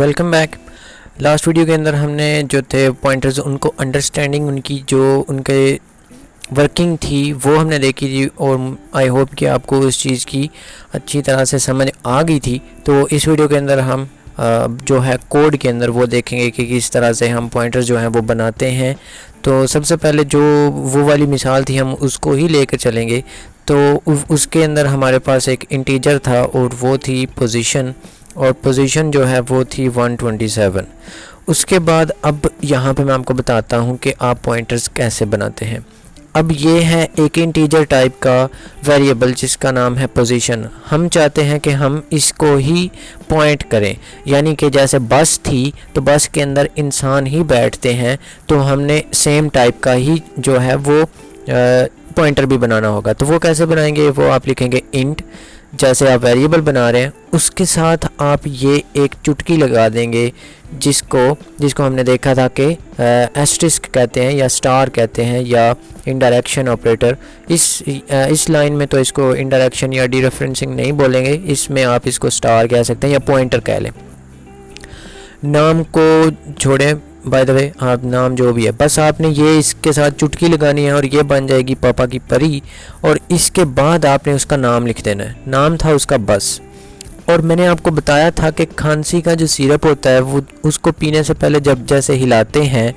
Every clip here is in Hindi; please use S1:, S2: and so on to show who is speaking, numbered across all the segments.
S1: Welcome back. लास्ट वीडियो के अंदर हमने जो थे पॉइंटर्स उनको अंडरस्टैंडिंग उनकी जो उनके वर्किंग थी वो हमने देखी थी और आई होप कि आपको उस चीज़ की अच्छी तरह से समझ आ गई थी। तो इस वीडियो के अंदर हम जो है कोड के अंदर वो देखेंगे कि किस तरह से हम पॉइंटर्स जो हैं वो बनाते हैं। तो सबसे पहले जो वो वाली मिसाल थी हम उसको ही लेकर चलेंगे। तो उसके अंदर हमारे पास एक इंटीजर था और वो थी पोजीशन, और पोजीशन जो है वो थी 127। उसके बाद अब यहाँ पे मैं आपको बताता हूँ कि आप पॉइंटर्स कैसे बनाते हैं। अब ये है एक इंटीजर टाइप का वेरिएबल जिसका नाम है पोजीशन। हम चाहते हैं कि हम इसको ही पॉइंट करें, यानी कि जैसे बस थी तो बस के अंदर इंसान ही बैठते हैं, तो हमने सेम टाइप का ही जो है वो पॉइंटर भी बनाना होगा। तो वो कैसे बनाएंगे, वो आप लिखेंगे इंट, जैसे आप वेरिएबल बना रहे हैं उसके साथ आप ये एक चुटकी लगा देंगे जिसको हमने देखा था कि एस्टरिस्क कहते हैं या स्टार कहते हैं या इनडायरेक्शन ऑपरेटर। इस लाइन में तो इसको इनडायरेक्शन या डीरेफरेंसिंग नहीं बोलेंगे, इसमें आप इसको स्टार कह सकते हैं या पॉइंटर कह लें। नाम को छोड़ें, बाय द वे आप नाम जो भी है, बस आपने ये इसके साथ चुटकी लगानी है और ये बन जाएगी पापा की परी। और इसके बाद आपने उसका नाम लिख देना है। नाम था उसका बस। और मैंने आपको बताया था कि खांसी का जो सिरप होता है वो उसको पीने से पहले जब जैसे हिलाते हैं,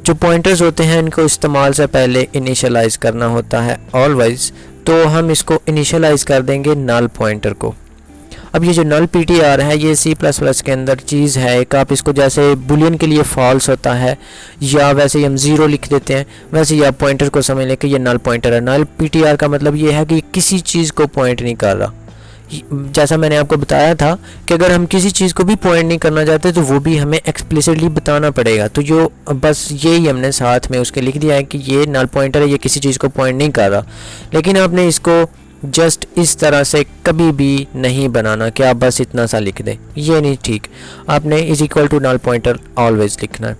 S1: जो पॉइंटर्स होते हैं इनको इस्तेमाल से पहले इनिशियलाइज करना होता है ऑलवेज। तो हम इसको इनिशियलाइज कर देंगे नल पॉइंटर को। अब ये जो नल पीटीआर है ये C++ के अंदर चीज़ है एक, आप इसको जैसे बुलियन के लिए फॉल्स होता है या वैसे ही हम ज़ीरो लिख देते हैं, वैसे ही आप पॉइंटर को समझ लें कि ये नल पॉइंटर है। नल पीटीआर का मतलब ये है कि किसी चीज़ को पॉइंट नहीं कर रहा। जैसा मैंने आपको बताया था कि अगर हम किसी चीज़ को भी पॉइंट नहीं करना चाहते तो वो भी हमें एक्सप्लिसिटली बताना पड़ेगा। तो जो बस यही हमने साथ में उसके लिख दिया है कि ये नल पॉइंटर है, ये किसी चीज़ को पॉइंट नहीं कर रहा। लेकिन आपने इसको जस्ट इस तरह से कभी भी नहीं बनाना कि आप बस इतना सा लिख दें, ये नहीं ठीक। आपने is equal to null pointer always लिखना है।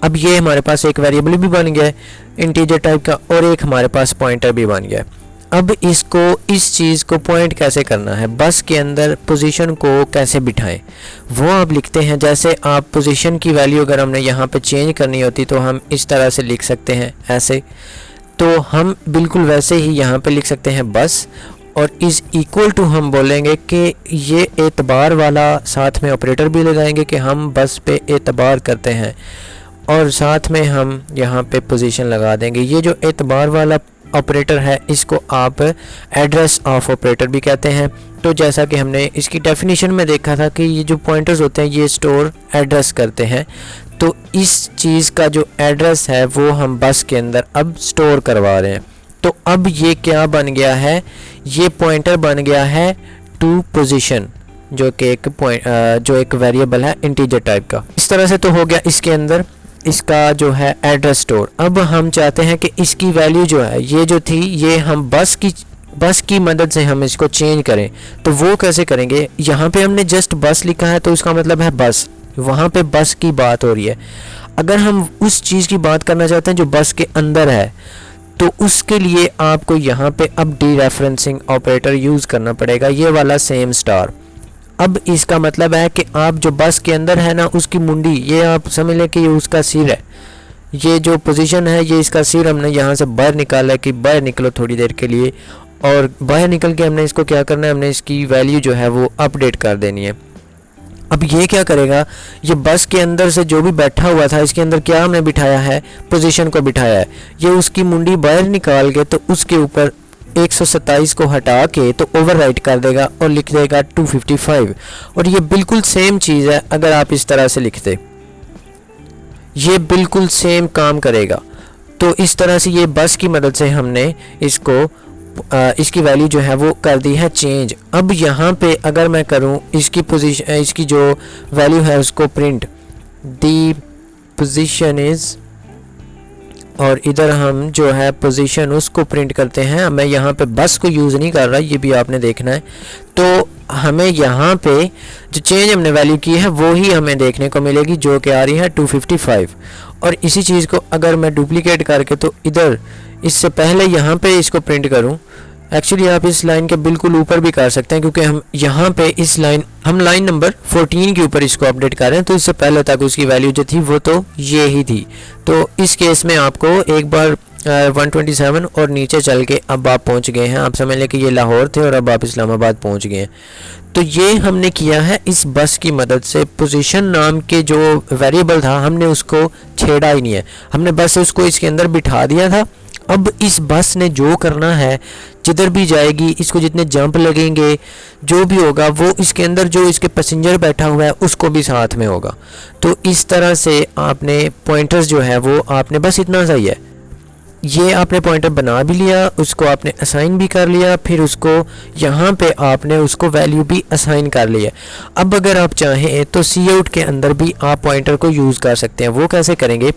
S1: अब ये हमारे पास एक वेरिएबल भी बन गया है इंटीजर टाइप का और एक हमारे पास पॉइंटर भी बन गया है। अब इसको इस चीज़ को पॉइंट कैसे करना है, बस के अंदर पोजीशन को कैसे बिठाएं, वो आप लिखते हैं। जैसे आप पोजीशन की वैल्यू अगर हमने यहाँ पे चेंज करनी होती तो हम इस तरह से लिख सकते हैं ऐसे, तो हम बिल्कुल वैसे ही यहाँ पे लिख सकते हैं बस। और इज़ इक्वल टू हम बोलेंगे कि ये एतबार वाला साथ में ऑपरेटर भी लगाएंगे कि हम बस पे एतबार करते हैं, और साथ में हम यहाँ पे पोजीशन लगा देंगे। ये जो एतबार वाला ऑपरेटर है इसको आप एड्रेस ऑफ ऑपरेटर भी कहते हैं। तो जैसा कि हमने इसकी डेफिनेशन में देखा था कि ये जो पॉइंटर्स होते हैं ये स्टोर एड्रेस करते हैं, तो इस चीज़ का जो एड्रेस है वो हम बस के अंदर अब स्टोर करवा रहे हैं। तो अब ये क्या बन गया है, ये पॉइंटर बन गया है टू पोजीशन, जो कि जो एक वेरिएबल है इंटीजर टाइप का। इस तरह से तो हो गया इसके अंदर इसका जो है एड्रेस स्टोर। अब हम चाहते हैं कि इसकी वैल्यू जो है ये जो थी ये हम बस की मदद से हम इसको चेंज करें। तो वो कैसे करेंगे, यहाँ पे हमने जस्ट बस लिखा है तो उसका मतलब है बस, वहाँ पे बस की बात हो रही है। अगर हम उस चीज़ की बात करना चाहते हैं जो बस के अंदर है तो उसके लिए आपको यहाँ पे अब डीरेफरेंसिंग ऑपरेटर यूज़ करना पड़ेगा, ये वाला सेम स्टार। अब इसका मतलब है कि आप जो बस के अंदर है ना उसकी मुंडी, ये आप समझ लें कि ये उसका सिर है। ये जो पोजीशन है ये इसका सिर हमने यहाँ से बाहर निकाला है कि बाहर निकलो थोड़ी देर के लिए, और बाहर निकल के हमने इसको क्या करना है, हमने इसकी वैल्यू जो है वो अपडेट कर देनी है। अब ये क्या करेगा, ये बस के अंदर से जो भी बैठा हुआ था इसके अंदर क्या हमने बिठाया है, पोजीशन को बिठाया है। ये उसकी मुंडी बाहर निकाल के तो उसके ऊपर 127 को हटा के तो ओवरराइट कर देगा और लिख देगा 255। और ये बिल्कुल सेम चीज़ है, अगर आप इस तरह से लिखते ये बिल्कुल सेम काम करेगा। तो इस तरह से ये बस की मदद से हमने इसकी वैल्यू जो है वो कर दी है चेंज। अब यहाँ पे अगर मैं करूँ इसकी पोजीशन, इसकी जो वैल्यू है उसको प्रिंट दी पोजीशन इज़, और इधर हम जो है पोजीशन उसको प्रिंट करते हैं। मैं यहाँ पे बस को यूज़ नहीं कर रहा, ये भी आपने देखना है। तो हमें यहाँ पे जो चेंज हमने वैल्यू की है वो ही हमें देखने को मिलेगी, जो कि आ रही है 255। और इसी चीज़ को अगर मैं डुप्लीकेट करके तो इधर इससे पहले यहाँ पे इसको प्रिंट करूँ एक्चुअली आप इस लाइन के बिल्कुल ऊपर भी कर सकते हैं, क्योंकि हम यहाँ पे हम लाइन नंबर 14 के ऊपर इसको अपडेट कर रहे हैं, तो इससे पहले तक उसकी वैल्यू जो थी वो तो ये ही थी। तो इस केस में आपको एक बार 127 और नीचे चल के अब आप पहुँच गए हैं। आप समझ लें कि ये लाहौर थे और अब आप इस्लामाबाद पहुँच गए हैं। तो ये हमने किया है इस बस की मदद से। पोजीशन नाम के जो वेरिएबल था हमने उसको छेड़ा ही नहीं है, हमने बस उसको इसके अंदर बिठा दिया था। अब इस बस ने जो करना है, जिधर भी जाएगी, इसको जितने जंप लगेंगे, जो भी होगा वो इसके अंदर जो इसके पैसेंजर बैठा हुआ है उसको भी साथ में होगा। तो इस तरह से आपने पॉइंटर्स जो है वो आपने बस इतना सही है, ये आपने पॉइंटर बना भी लिया, उसको आपने असाइन भी कर लिया, फिर उसको यहाँ पे आपने उसको वैल्यू भी असाइन कर लिया। अब अगर आप चाहें तो सी आउट के अंदर भी आप पॉइंटर को यूज़ कर सकते हैं। वो कैसे करेंगे?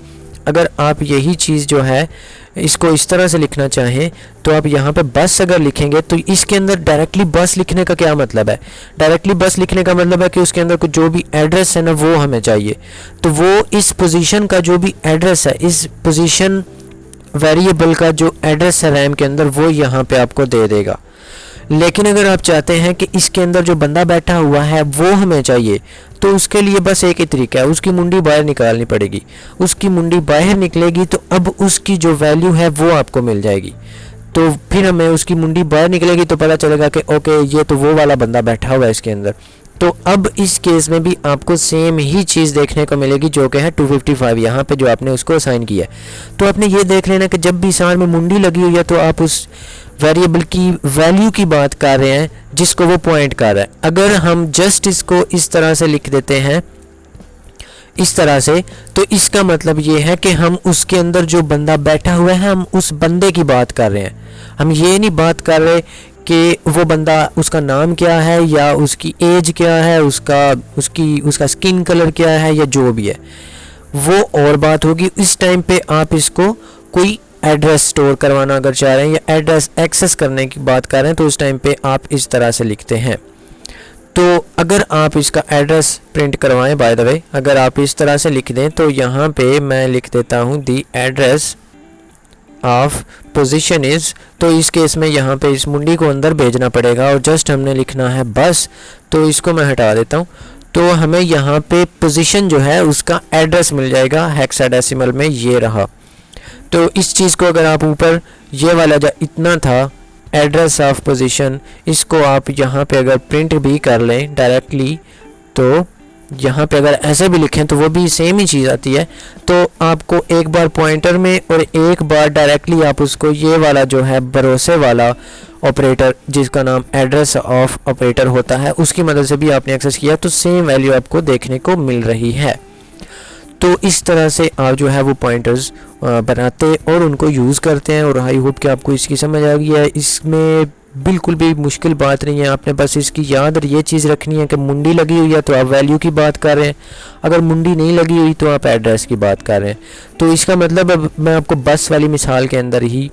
S1: अगर आप यही चीज़ जो है इसको इस तरह से लिखना चाहें तो आप यहाँ पे बस अगर लिखेंगे तो इसके अंदर डायरेक्टली बस लिखने का क्या मतलब है? डायरेक्टली बस लिखने का मतलब है कि उसके अंदर कुछ जो भी एड्रेस है ना वो हमें चाहिए, तो वो इस पोजीशन का जो भी एड्रेस है, इस पोजीशन वेरिएबल का जो एड्रेस है रैम के अंदर, वो यहाँ पे आपको दे देगा। लेकिन अगर आप चाहते हैं कि इसके अंदर जो बंदा बैठा हुआ है वो हमें चाहिए, तो उसके लिए बस एक ही तरीका है, उसकी मुंडी बाहर निकालनी पड़ेगी। उसकी मुंडी बाहर निकलेगी तो अब उसकी जो वैल्यू है वो आपको मिल जाएगी। तो फिर हमें उसकी मुंडी बाहर निकलेगी तो पता चलेगा कि ओके ये तो वो वाला बंदा बैठा हुआ है इसके अंदर। तो अब इस केस में भी आपको सेम ही चीज़ देखने को मिलेगी जो कि है 255 यहाँ पे जो आपने उसको असाइन किया है। तो आपने ये देख लेना कि जब भी साथ में मुंडी लगी हुई है तो आप उस वेरिएबल की वैल्यू की बात कर रहे हैं जिसको वो पॉइंट कर रहा है। अगर हम जस्ट इसको इस तरह से लिख देते हैं इस तरह से, तो इसका मतलब ये है कि हम उसके अंदर जो बंदा बैठा हुआ है हम उस बंदे की बात कर रहे हैं। हम ये नहीं बात कर रहे कि वो बंदा, उसका नाम क्या है या उसकी एज क्या है, उसका स्किन कलर क्या है या जो भी है, वो और बात होगी। इस टाइम पे आप इसको कोई एड्रेस स्टोर करवाना अगर चाह रहे हैं या एड्रेस एक्सेस करने की बात कर रहे हैं तो उस टाइम पे आप इस तरह से लिखते हैं। तो अगर आप इसका एड्रेस प्रिंट करवाएं, बाय द वे अगर आप इस तरह से लिख दें तो यहाँ पे मैं लिख देता हूँ दी एड्रेस ऑफ पोजीशन इज़, तो इस केस में यहाँ पे इस मुंडी को अंदर भेजना पड़ेगा और जस्ट हमने लिखना है बस। तो इसको मैं हटा देता हूँ, तो हमें यहाँ पे पोजीशन जो है उसका एड्रेस मिल जाएगा हेक्साडेसिमल में, ये रहा। तो इस चीज़ को अगर आप ऊपर ये वाला जो इतना था एड्रेस ऑफ पोजीशन, इसको आप यहाँ पे अगर प्रिंट भी कर लें डायरेक्टली, तो यहाँ पे अगर ऐसे भी लिखें तो वो भी सेम ही चीज़ आती है। तो आपको एक बार पॉइंटर में और एक बार डायरेक्टली आप उसको ये वाला जो है भरोसे वाला ऑपरेटर जिसका नाम एड्रेस ऑफ ऑपरेटर होता है उसकी मदद से भी आपने एक्सेस किया तो सेम वैल्यू आपको देखने को मिल रही है। तो इस तरह से आप जो है वो पॉइंटर्स बनाते और उनको यूज़ करते हैं। और आई होप कि आपको इसकी समझ आ गई है। इसमें बिल्कुल भी मुश्किल बात नहीं है, आपने बस इसकी याद और ये चीज़ रखनी है कि मुंडी लगी हुई है तो आप वैल्यू की बात कर रहे हैं, अगर मुंडी नहीं लगी हुई तो आप एड्रेस की बात कर रहे हैं। तो इसका मतलब अब मैं आपको बस वाली मिसाल के अंदर ही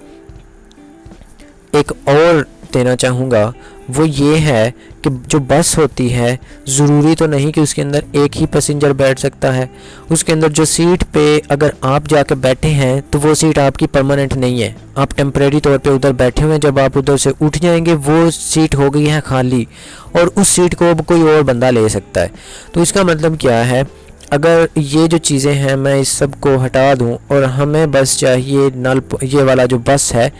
S1: एक और देना चाहूँगा, वो ये है कि जो बस होती है ज़रूरी तो नहीं कि उसके अंदर एक ही पैसेंजर बैठ सकता है। उसके अंदर जो सीट पे अगर आप जाकर बैठे हैं तो वो सीट आपकी परमानेंट नहीं है, आप टेम्परेरी तौर पे उधर बैठे हुए हैं। जब आप उधर से उठ जाएंगे वो सीट हो गई है खाली और उस सीट को अब कोई और बंदा ले सकता है। तो इसका मतलब क्या है, अगर ये जो चीज़ें हैं मैं इस सब को हटा दूं और हमें बस चाहिए नल, ये वाला जो बस है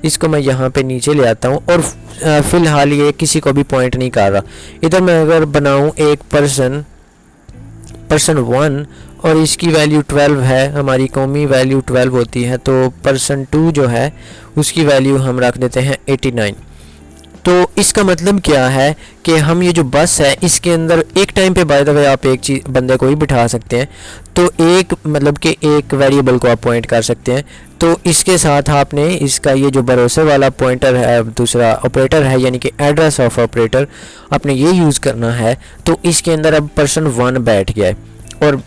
S1: इसको मैं यहाँ पे नीचे ले आता हूँ और फ़िलहाल ये किसी को भी पॉइंट नहीं कर रहा। इधर मैं अगर बनाऊँ एक पर्सन 1 और इसकी वैल्यू 12 है, हमारी कौमी वैल्यू 12 होती है, तो पर्सन 2 जो है उसकी वैल्यू हम रख देते हैं 89। तो इसका मतलब क्या है कि हम ये जो बस है इसके अंदर एक टाइम पे बाय द वे आप एक चीज़ बंदे को ही बिठा सकते हैं। तो एक मतलब कि एक वेरिएबल को आप पॉइंट कर सकते हैं। तो इसके साथ आपने इसका ये जो भरोसे वाला पॉइंटर है, दूसरा ऑपरेटर है यानी कि एड्रेस ऑफ ऑपरेटर, आपने ये यूज़ करना है। तो इसके अंदर अब पर्सन 1 बैठ गया है। और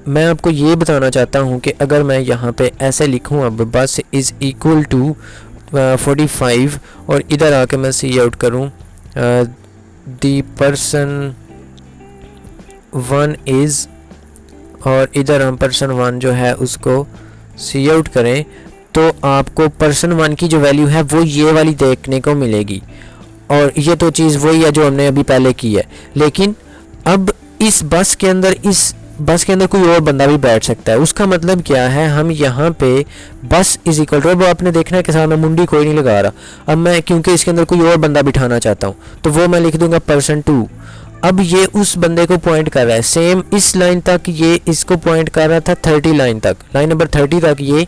S1: मैं आपको ये बताना चाहता हूँ कि अगर मैं यहाँ पे ऐसे लिखूँ अब बस इज़ इक्वल टू 45 और इधर आके मैं सी आउट करूँ दी पर्सन 1 इज़, और इधर हम पर्सन 1 जो है उसको सी आउट करें तो आपको person1 की जो वैल्यू है वो ये वाली देखने को मिलेगी। और ये तो चीज़ वही है जो हमने अभी पहले की है, लेकिन अब इस बस के अंदर कोई और बंदा भी बैठ सकता है। उसका मतलब क्या है, हम यहाँ पे बस इज इक्वल टू, अब आपने देखना है कि साथ में मुंडी कोई नहीं लगा रहा, अब मैं क्योंकि इसके अंदर कोई और बंदा बिठाना चाहता हूँ तो वो मैं लिख दूंगा person2। अब ये उस बंदे को पॉइंट कर रहा है, सेम इस लाइन तक ये इसको पॉइंट कर रहा था 30 लाइन तक, लाइन नंबर 30 तक ये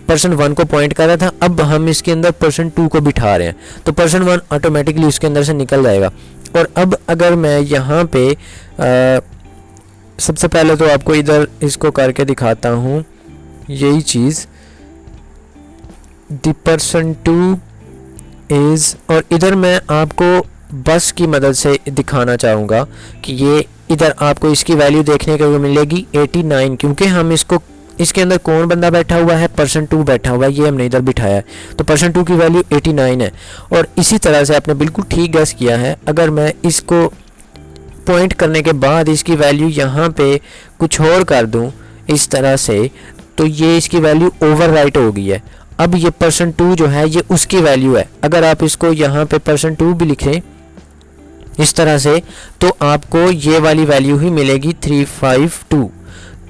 S1: person1 को पॉइंट कर रहा था। अब हम इसके अंदर person2 को बिठा रहे हैं तो person1 ऑटोमेटिकली उसके अंदर से निकल जाएगा। और अब अगर मैं यहाँ पे सबसे पहले तो आपको इधर इसको करके दिखाता हूँ, यही चीज़ person2 इज़, और इधर मैं आपको बस की मदद से दिखाना चाहूँगा कि ये इधर आपको इसकी वैल्यू देखने को मिलेगी 89, क्योंकि हम इसके अंदर कौन बंदा बैठा हुआ है, person2 बैठा हुआ है, ये हमने इधर बिठाया है तो person2 की वैल्यू 89 है। और इसी तरह से आपने बिल्कुल ठीक गैस किया है, अगर मैं इसको पॉइंट करने के बाद इसकी वैल्यू यहाँ पे कुछ और कर दूँ इस तरह से, तो ये इसकी वैल्यू ओवरराइट हो गई है। अब ये person2 जो है ये उसकी वैल्यू है, अगर आप इसको यहाँ पे person2 भी लिखें इस तरह से तो आपको ये वाली वैल्यू ही मिलेगी 352।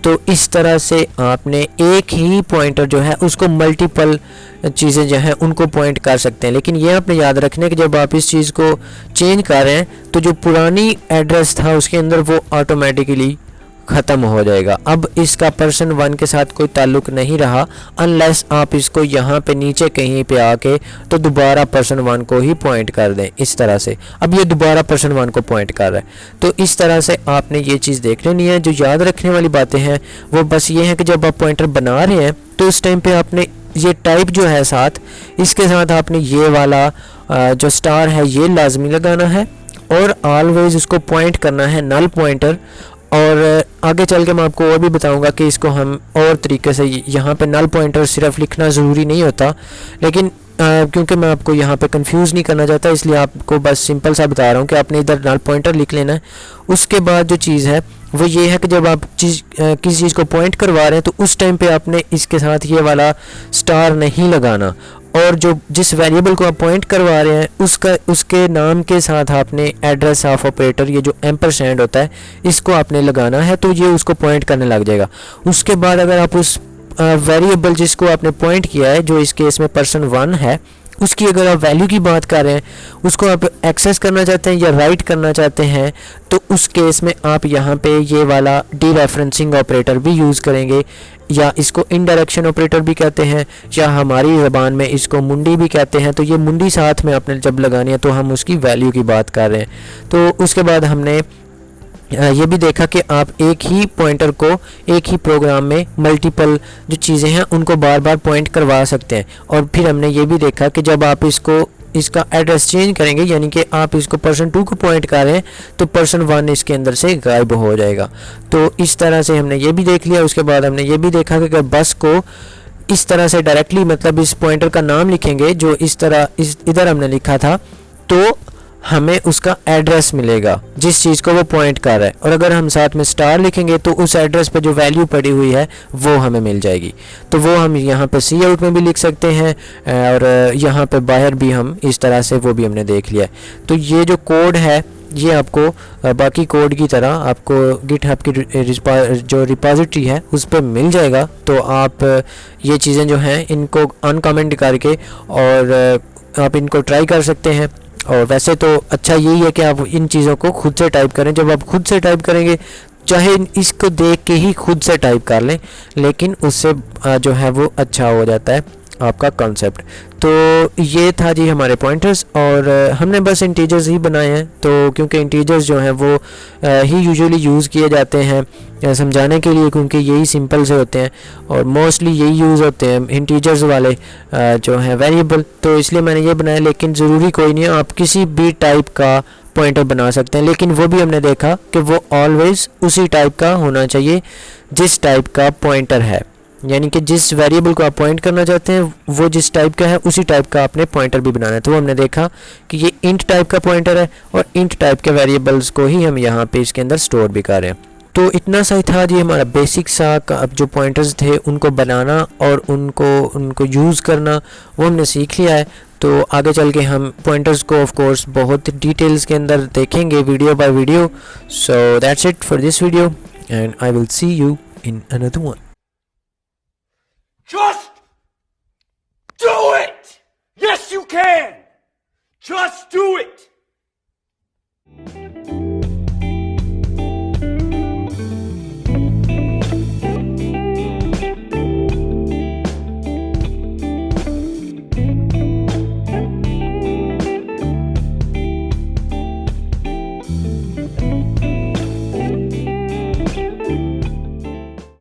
S1: तो इस तरह से आपने एक ही पॉइंटर जो है उसको मल्टीपल चीज़ें जो हैं उनको पॉइंट कर सकते हैं, लेकिन ये आपने याद रखना है कि जब आप इस चीज़ को चेंज कर रहे हैं तो जो पुरानी एड्रेस था उसके अंदर वो ऑटोमेटिकली ख़त्म हो जाएगा। अब इसका person1 के साथ कोई ताल्लुक़ नहीं रहा, अनलेस आप इसको यहाँ पे नीचे कहीं पे आके तो दोबारा person1 को ही पॉइंट कर दें इस तरह से। अब ये दोबारा person1 को पॉइंट कर रहा है, तो इस तरह से आपने ये चीज़ देख लेनी है। जो याद रखने वाली बातें हैं वो बस ये है कि जब आप पॉइंटर बना रहे हैं तो उस टाइम पर आपने ये टाइप जो है साथ, इसके साथ आपने ये वाला जो स्टार है ये लाजमी लगाना है और ऑलवेज उसको पॉइंट करना है नल पॉइंटर। और आगे चल के मैं आपको और भी बताऊंगा कि इसको हम और तरीके से, यहाँ पे नल पॉइंटर सिर्फ लिखना ज़रूरी नहीं होता, लेकिन क्योंकि मैं आपको यहाँ पे कंफ्यूज नहीं करना चाहता इसलिए आपको बस सिंपल सा बता रहा हूँ कि आपने इधर नल पॉइंटर लिख लेना है। उसके बाद जो चीज़ है वो ये है कि जब आप किसी चीज़ को पॉइंट करवा रहे हैं तो उस टाइम पे आपने इसके साथ ये वाला स्टार नहीं लगाना, और जो जिस वेरिएबल को आप पॉइंट करवा रहे हैं उसके नाम के साथ आपने एड्रेस ऑफ ऑपरेटर, ये जो एम्परसैंड होता है, इसको आपने लगाना है तो ये उसको पॉइंट करने लग जाएगा। उसके बाद अगर आप उस वेरिएबल जिसको आपने पॉइंट किया है, जो इस केस में person1 है, उसकी अगर आप वैल्यू की बात कर रहे हैं, उसको आप एक्सेस करना चाहते हैं या राइट करना चाहते हैं, तो उस केस में आप यहाँ पे ये वाला डीरेफरेंसिंग ऑपरेटर भी यूज़ करेंगे, या इसको इनडायरेक्शन ऑपरेटर भी कहते हैं, या हमारी ज़बान में इसको मुंडी भी कहते हैं। तो ये मुंडी साथ में आपने जब लगानी है तो हम उसकी वैल्यू की बात कर रहे हैं। तो उसके बाद हमने ये भी देखा कि आप एक ही पॉइंटर को एक ही प्रोग्राम में मल्टीपल जो चीज़ें हैं उनको बार बार पॉइंट करवा सकते हैं। और फिर हमने ये भी देखा कि जब आप इसका एड्रेस चेंज करेंगे, यानी कि आप इसको person2 को पॉइंट कर रहे हैं तो person1 इसके अंदर से गायब हो जाएगा। तो इस तरह से हमने ये भी देख लिया। उसके बाद हमने ये भी देखा कि अगर बस को इस तरह से डायरेक्टली, मतलब इस पॉइंटर का नाम लिखेंगे जो इस तरह इधर हमने लिखा था, तो हमें उसका एड्रेस मिलेगा जिस चीज़ को वो पॉइंट कर रहा है। और अगर हम साथ में स्टार लिखेंगे तो उस एड्रेस पर जो वैल्यू पड़ी हुई है वो हमें मिल जाएगी। तो वो हम यहाँ पे सी आउट में भी लिख सकते हैं और यहाँ पे बाहर भी हम इस तरह से, वो भी हमने देख लिया। तो ये जो कोड है ये आपको बाकी कोड की तरह आपको गिटहब की जो रिपॉजिटरी है उस पर मिल जाएगा। तो आप ये चीज़ें जो हैं इनको अनकमेंट करके और आप इनको ट्राई कर सकते हैं। और वैसे तो अच्छा यही है कि आप इन चीज़ों को खुद से टाइप करें। जब आप खुद से टाइप करेंगे, चाहे इसको देख के ही खुद से टाइप कर लें, लेकिन उससे जो है वो अच्छा हो जाता है आपका कॉन्सेप्ट। तो ये था जी हमारे पॉइंटर्स, और हमने बस इंटीजर्स ही बनाए हैं। तो क्योंकि इंटीजर्स जो हैं वो ही यूजुअली यूज़ किए जाते हैं समझाने के लिए, क्योंकि यही सिंपल से होते हैं और मोस्टली यही यूज़ होते हैं इंटीजर्स वाले जो हैं वेरिएबल। तो इसलिए मैंने ये बनाया, लेकिन ज़रूरी कोई नहीं है, आप किसी भी टाइप का पॉइंटर बना सकते हैं। लेकिन वो भी हमने देखा कि वो ऑलवेज़ उसी टाइप का होना चाहिए जिस टाइप का पॉइंटर है, यानी कि जिस वेरिएबल को आप पॉइंट करना चाहते हैं वो जिस टाइप का है उसी टाइप का आपने पॉइंटर भी बनाना है। तो हमने देखा कि ये इंट टाइप का पॉइंटर है और इंट टाइप के वेरिएबल्स को ही हम यहाँ पे इसके अंदर स्टोर भी कर रहे हैं। तो इतना सा ही था जी हमारा बेसिक सा अब जो पॉइंटर्स थे उनको बनाना और उनको यूज़ करना वो हमने सीख लिया है। तो आगे चल के हम पॉइंटर्स को ऑफ कोर्स बहुत डिटेल्स के अंदर देखेंगे video by video. So that's it for this video and I will see you in another one.
S2: Just do it! Yes, you can! Just do it!